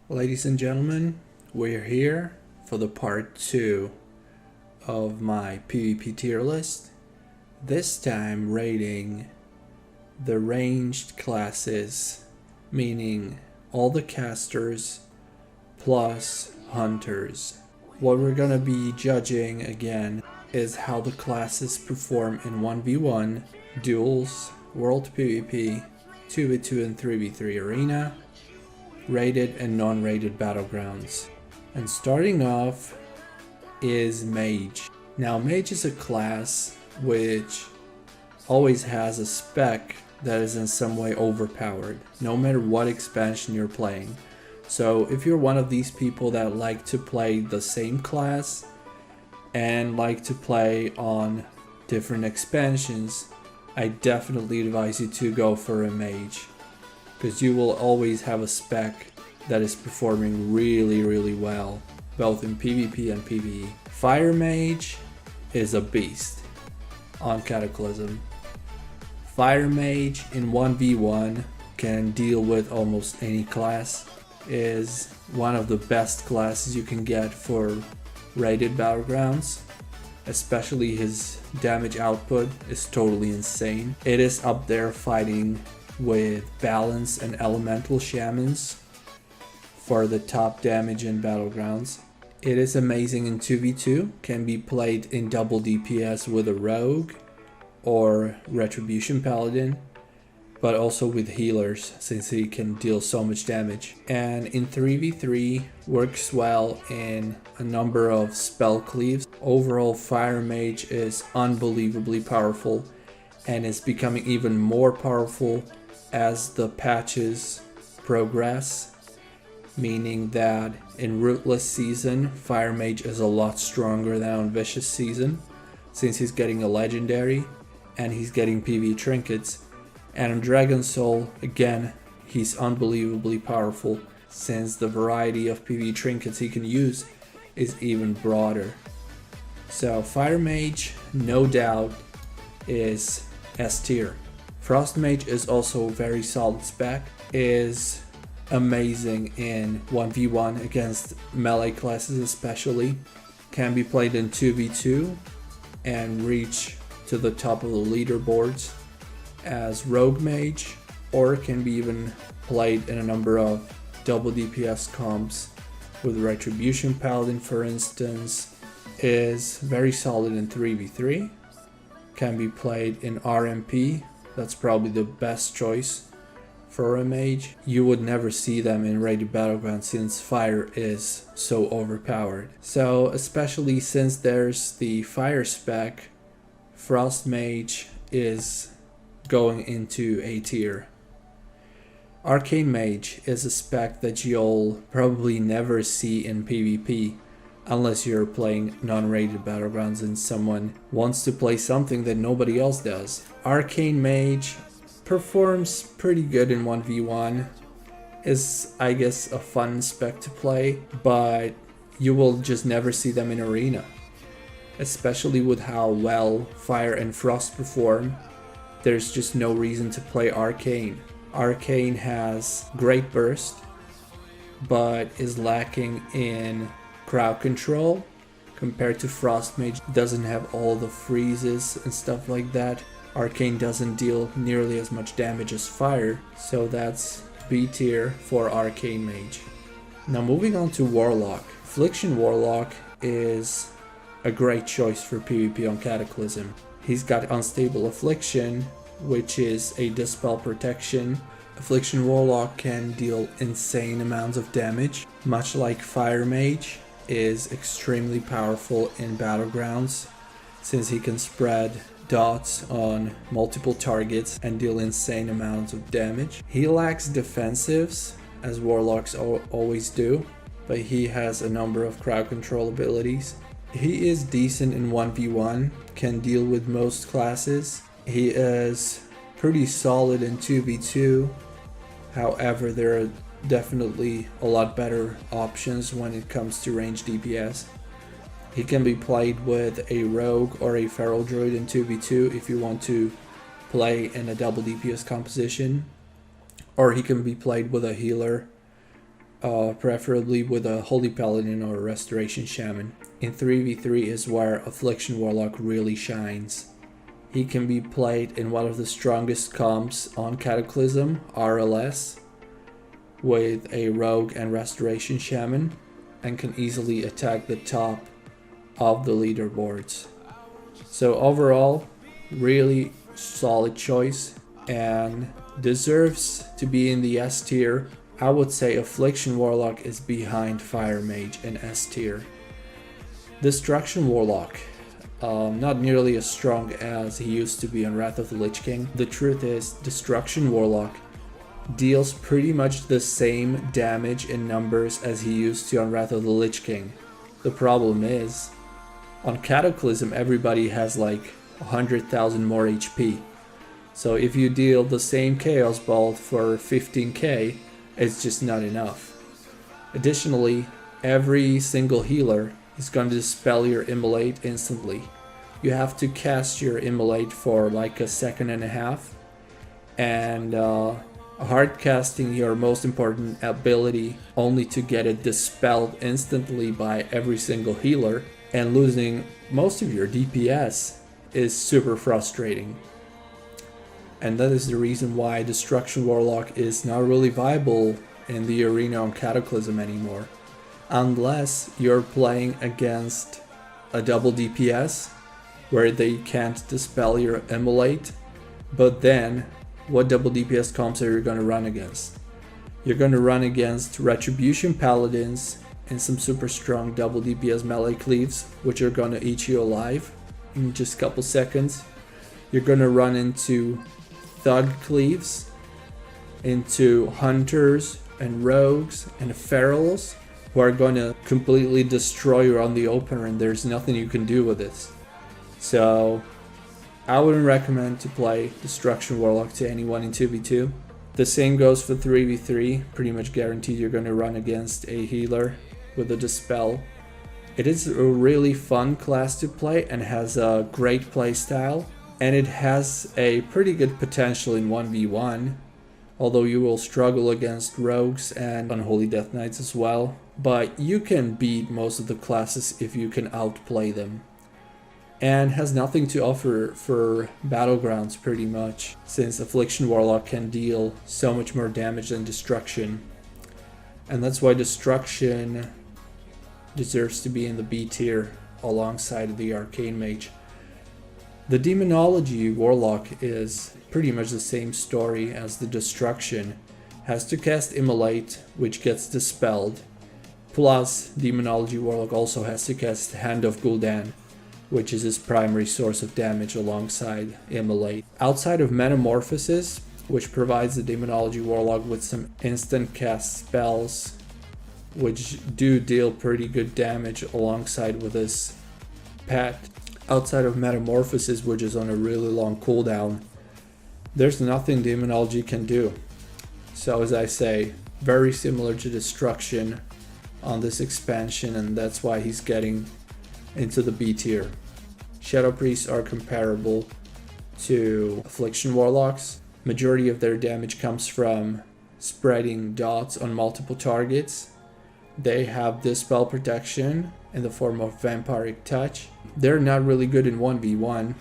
Ladies and gentlemen, we're here for the part 2 of my PvP tier list. This time rating the ranged classes, meaning all the casters plus hunters. What we're gonna be judging again is how the classes perform in 1v1, duels, world PvP, 2v2 and 3v3 arena, rated and non-rated battlegrounds. And starting off is Mage. Now Mage is a class which always has a spec that is in some way overpowered, no matter what expansion you're playing. So if you're one of these people that like to play the same class and like to play on different expansions, I definitely advise you to go for a Mage, because you will always have a spec that is performing really well, both in PvP and PvE. Fire Mage is a beast on Cataclysm. Fire Mage in 1v1 can deal with almost any class, is one of the best classes you can get for rated battlegrounds. Especially his damage output is totally insane. It is up there fighting with balance and elemental shamans for the top damage in battlegrounds. It is amazing in 2v2, can be played in double DPS with a rogue or retribution paladin, but also with healers since he can deal so much damage. And in 3v3 works well in a number of spell cleaves. Overall, Fire Mage is unbelievably powerful and is becoming even more powerful as the patches progress, meaning that in Rootless season, Fire Mage is a lot stronger than on Vicious season, since he's getting a legendary and he's getting PV trinkets. And on Dragon Soul, again, he's unbelievably powerful, since the variety of PV trinkets he can use is even broader. So Fire Mage, no doubt, is S tier. Frost Mage is also a very solid spec, is amazing in 1v1 against melee classes especially, can be played in 2v2 and reach to the top of the leaderboards as Rogue Mage, or can be even played in a number of double DPS comps with Retribution Paladin, for instance. Is very solid in 3v3, can be played in RMP. That's probably the best choice for a mage. You would never see them in rated battlegrounds since fire is so overpowered. So especially since there's the fire spec, Frost Mage is going into A tier. Arcane Mage is a spec that you'll probably never see in PvP unless you're playing non-rated battlegrounds and someone wants to play something that nobody else does. Arcane Mage performs pretty good in 1v1, is I guess a fun spec to play, but you will just never see them in arena. Especially with how well Fire and Frost perform, there's just no reason to play Arcane. Arcane has great burst, but is lacking in crowd control compared to Frost Mage. Doesn't have all the freezes and stuff like that. Arcane doesn't deal nearly as much damage as Fire, so that's B tier for Arcane Mage. Now moving on to Warlock. Affliction Warlock is a great choice for PvP on Cataclysm. He's got Unstable Affliction, which is a dispel protection. Affliction Warlock can deal insane amounts of damage, much like Fire Mage is extremely powerful in battlegrounds, since he can spread dots on multiple targets and deal insane amounts of damage. He lacks defensives, as Warlocks always do, but he has a number of crowd control abilities. He is decent in 1v1, can deal with most classes. He is pretty solid in 2v2, however there are definitely a lot better options when it comes to range DPS. He can be played with a rogue or a feral druid in 2v2 if you want to play in a double DPS composition, or he can be played with a healer preferably with a Holy Paladin or a Restoration Shaman. In 3v3 is where Affliction Warlock really shines. He can be played in one of the strongest comps on Cataclysm, RLS, with a Rogue and Restoration Shaman, and can easily attack the top of the leaderboards. So overall, really solid choice and deserves to be in the S tier. I would say Affliction Warlock is behind Fire Mage in S tier. Destruction Warlock, not nearly as strong as he used to be on Wrath of the Lich King. The truth is, Destruction Warlock deals pretty much the same damage in numbers as he used to on Wrath of the Lich King. The problem is, on Cataclysm everybody has like 100,000 more HP. So if you deal the same Chaos Bolt for 15k, it's just not enough. Additionally, every single healer is going to dispel your Immolate instantly. You have to cast your Immolate for like a second and a half, and hard casting your most important ability only to get it dispelled instantly by every single healer, and losing most of your DPS is super frustrating. And that is the reason why Destruction Warlock is not really viable in the arena on Cataclysm anymore. Unless you're playing against a double DPS where they can't dispel your Immolate. But then, what double DPS comps are you going to run against? You're going to run against Retribution Paladins and some super strong double DPS melee cleaves, which are going to eat you alive in just a couple seconds. You're going to run into Thug Cleaves, into Hunters and Rogues and Ferals, who are going to completely destroy you on the opener, and there's nothing you can do with this. So I wouldn't recommend to play Destruction Warlock to anyone in 2v2. The same goes for 3v3, pretty much guaranteed you're going to run against a healer with a Dispel. It is a really fun class to play and has a great playstyle. And it has a pretty good potential in 1v1, although you will struggle against rogues and unholy death knights as well. But you can beat most of the classes if you can outplay them. And has nothing to offer for Battlegrounds pretty much, since Affliction Warlock can deal so much more damage than Destruction. And that's why Destruction deserves to be in the B tier alongside the Arcane Mage. The Demonology Warlock is pretty much the same story as the Destruction. Has to cast Immolate, which gets dispelled. Plus, Demonology Warlock also has to cast Hand of Gul'dan, which is his primary source of damage alongside Immolate. Outside of Metamorphosis, which provides the Demonology Warlock with some instant cast spells, which do deal pretty good damage alongside with his pet. Outside of Metamorphosis, which is on a really long cooldown, there's nothing Demonology can do. So as I say, very similar to Destruction on this expansion, and that's why he's getting into the B tier. Shadow Priests are comparable to Affliction Warlocks. Majority of their damage comes from spreading dots on multiple targets. They have Dispel protection in the form of Vampiric Touch. They're not really good in 1v1.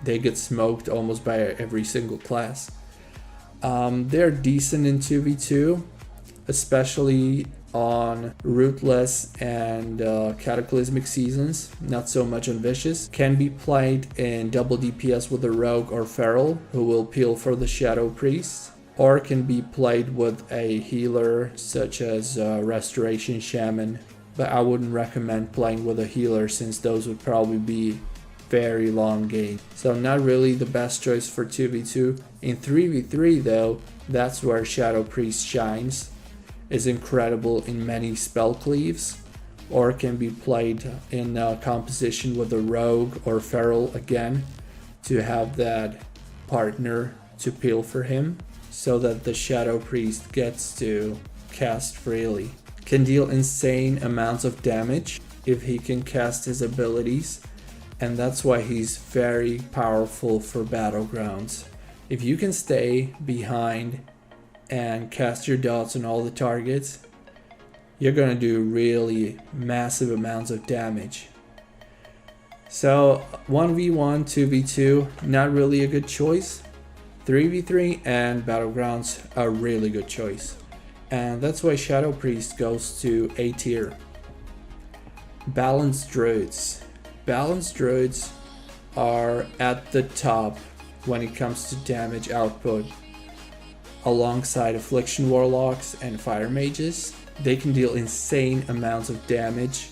They get smoked almost by every single class. They're decent in 2v2, especially on Rootless and Cataclysmic seasons, not so much on Vicious. Can be played in double DPS with a Rogue or Feral, who will peel for the Shadow Priest, or can be played with a healer such as Restoration Shaman, but I wouldn't recommend playing with a healer since those would probably be very long games. So not really the best choice for 2v2. In 3v3 though, that's where Shadow Priest shines. Is incredible in many spell cleaves, or can be played in composition with a Rogue or Feral again to have that partner to peel for him, so that the Shadow Priest gets to cast freely. Can deal insane amounts of damage if he can cast his abilities, and that's why he's very powerful for Battlegrounds. If you can stay behind and cast your dots on all the targets, you're gonna do really massive amounts of damage. So 1v1, 2v2, not really a good choice. 3v3 and Battlegrounds a really good choice. And that's why Shadow Priest goes to A tier. Balanced Druids. Balanced Druids are at the top when it comes to damage output. Alongside Affliction Warlocks and Fire Mages, they can deal insane amounts of damage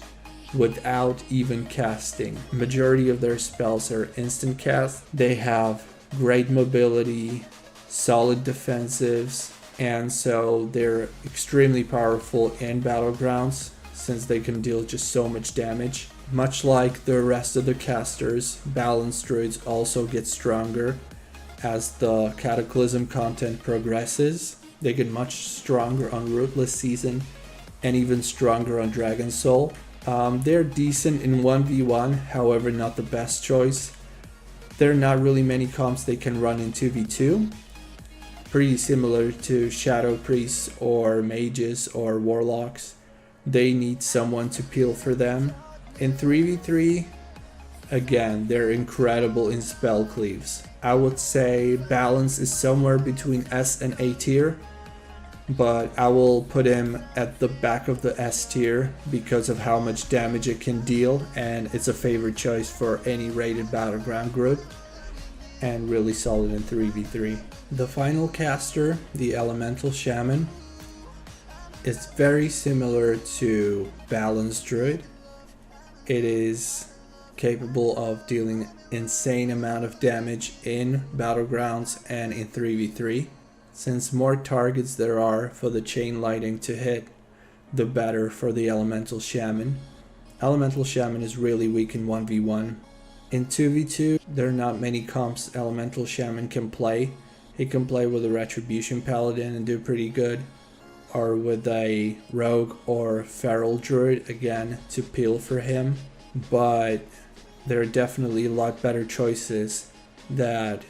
without even casting. Majority of their spells are instant cast. They have great mobility, solid defensives, and so they're extremely powerful in Battlegrounds since they can deal just so much damage. Much like the rest of the casters, Balanced Druids also get stronger as the Cataclysm content progresses. They get much stronger on Rootless Season and even stronger on Dragon Soul. They're decent in 1v1, however not the best choice. There are not really many comps they can run in 2v2. Pretty similar to Shadow Priests or Mages or Warlocks. They need someone to peel for them. In 3v3, again, they're incredible in spell cleaves. I would say balance is somewhere between S and A tier, but I will put him at the back of the S tier because of how much damage it can deal, and it's a favorite choice for any rated battleground group, and really solid in 3v3. The final caster, the Elemental Shaman, is very similar to Balanced Druid. It is capable of dealing insane amount of damage in Battlegrounds and in 3v3. Since more targets there are for the chain lightning to hit, the better for the Elemental Shaman. Elemental Shaman is really weak in 1v1. In 2v2, there are not many comps Elemental Shaman can play. He can play with a Retribution Paladin and do pretty good, or with a Rogue or Feral Druid again to peel for him. But there are definitely a lot better choices that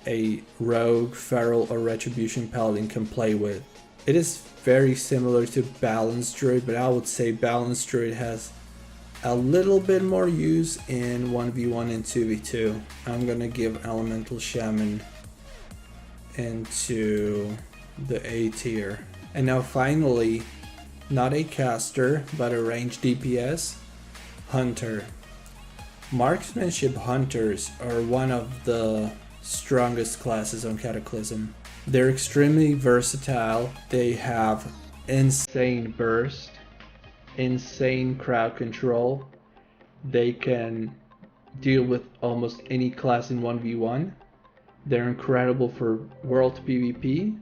a Rogue, Feral, or Retribution Paladin can play with. It is very similar to Balanced Druid, but I would say Balanced Druid has a little bit more use in 1v1 and 2v2. I'm gonna give Elemental Shaman into the A tier. And now finally, not a caster, but a ranged DPS, Hunter. Marksmanship Hunters are one of the strongest classes on Cataclysm. They're extremely versatile. They have insane burst, insane crowd control. They can deal with almost any class in 1v1. They're incredible for world PvP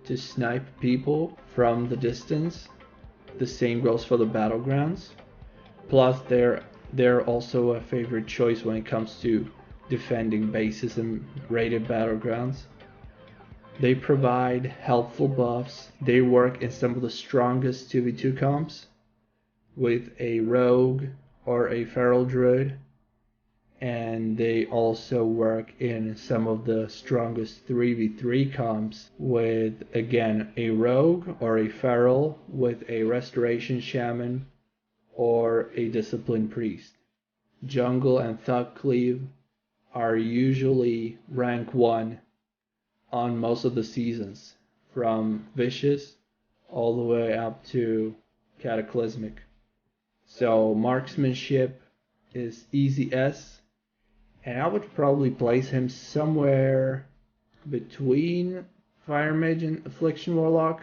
to snipe people from the distance. The same goes for the Battlegrounds. Plus they're also a favorite choice when it comes to defending bases and rated Battlegrounds. They provide helpful buffs. They work in some of the strongest 2v2 comps with a Rogue or a Feral Druid, and they also work in some of the strongest 3v3 comps with, again, a Rogue or a Feral with a Restoration Shaman or a Disciplined Priest. Jungle and Thug Cleave are usually rank 1 on most of the seasons, from Vicious all the way up to Cataclysmic. So Marksmanship is easy S, and I would probably place him somewhere between Fire Mage and Affliction Warlock.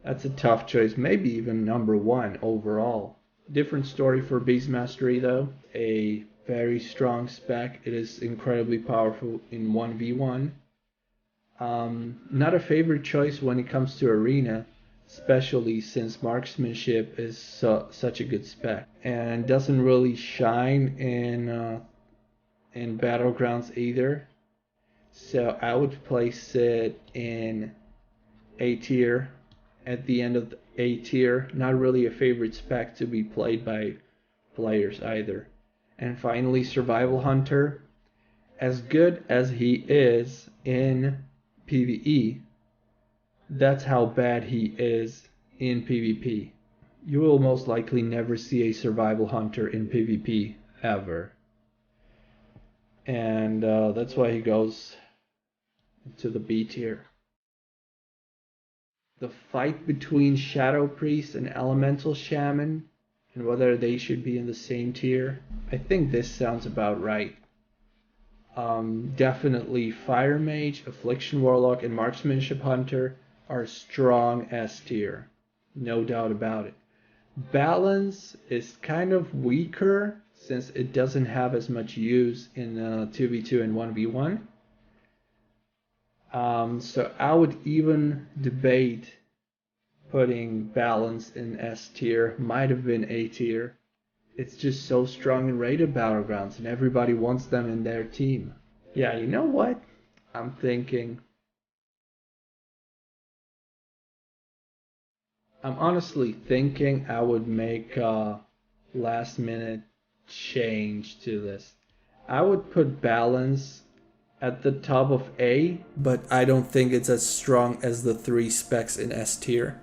That's a tough choice, maybe even number 1 overall. Different story for Beast Mastery though. A very strong spec. It is incredibly powerful in 1v1. Not a favorite choice when it comes to Arena, especially since Marksmanship is such a good spec, and doesn't really shine in Battlegrounds either. So I would place it in A tier, at the end of the A tier. Not really a favorite spec to be played by players either. And finally, Survival Hunter. As good as he is in PvE, that's how bad he is in PvP. You will most likely never see a survival hunter in PvP ever. And that's why he goes to the B tier. The fight between Shadow Priest and Elemental Shaman, and whether they should be in the same tier, I think this sounds about right. Definitely Fire Mage, Affliction Warlock, and Marksmanship Hunter are strong S tier. No doubt about it. Balance is kind of weaker since it doesn't have as much use in 2v2 and 1v1. So I would even debate putting balance in S tier, might have been A tier. It's just so strong in rated battlegrounds and everybody wants them in their team. Yeah, you know what? I'm honestly thinking I would make a last minute change to this. I would put balance at the top of A, but I don't think it's as strong as the 3 specs in S tier.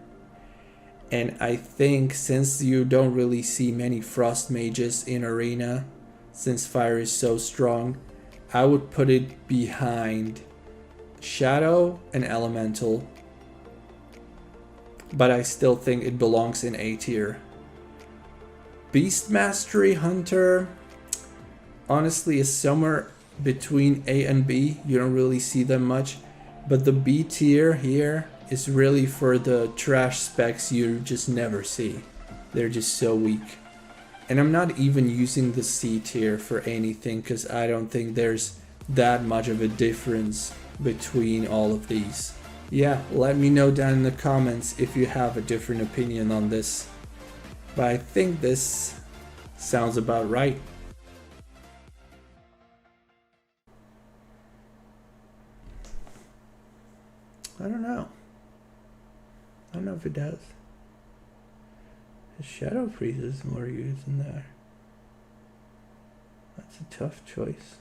And I think since you don't really see many frost mages in arena, since fire is so strong, I would put it behind Shadow and Elemental, but I still think it belongs in A tier. Beast Mastery Hunter honestly is somewhere between A and B. You don't really see them much, but the B tier here is really for the trash specs you just never see. They're just so weak. And I'm not even using the C tier for anything because I don't think there's that much of a difference between all of these. Yeah, let me know down in the comments if you have a different opinion on this. But I think this sounds about right. I don't know. I don't know if it does. The Shadow Priest is more used in there. That's a tough choice.